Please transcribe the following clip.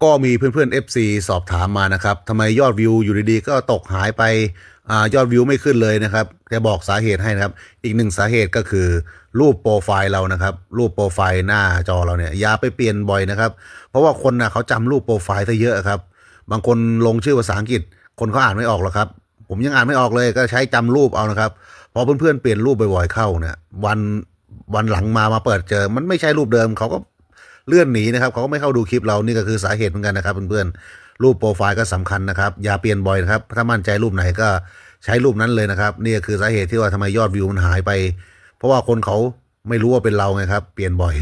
ก็มีเพื่อนๆ FC สอบถามมานะครับทำไมยอดวิวอยู่ดีๆก็ตกหายไปยอดวิวไม่ขึ้นเลยนะครับจะบอกสาเหตุให้นะครับอีกหนึ่งสาเหตุก็คือรูปโปรไฟล์เรานะครับรูปโปรไฟล์หน้าจอเราเนี่ยอย่าไปเปลี่ยนบ่อยนะครับเพราะว่าคนน่ะเขาจำรูปโปรไฟล์ซะเยอะครับบางคนลงชื่อภาษาอังกฤษคนเขาอ่านไม่ออกหรอกครับผมยังอ่านไม่ออกเลยก็ใช้จำรูปเอานะครับพอเพื่อนๆเปลี่ยนรูปบ่อยๆเข้าเนี่ยวันหลังมาเปิดเจอมันไม่ใช่รูปเดิมเขาก็เลื่อนหนีนะครับเขาก็ไม่เข้าดูคลิปเรานี่ก็คือสาเหตุเหมือนกันนะครับเพื่อนๆรูปโปรไฟล์ก็สำคัญนะครับอย่าเปลี่ยนบ่อยนะครับถ้ามั่นใจรูปไหนก็ใช้รูปนั้นเลยนะครับนี่ก็คือสาเหตุที่ว่าทำไมยอดวิวมันหายไปเพราะว่าคนเขาไม่รู้ว่าเป็นเราไงครับเปลี่ยนบ่อย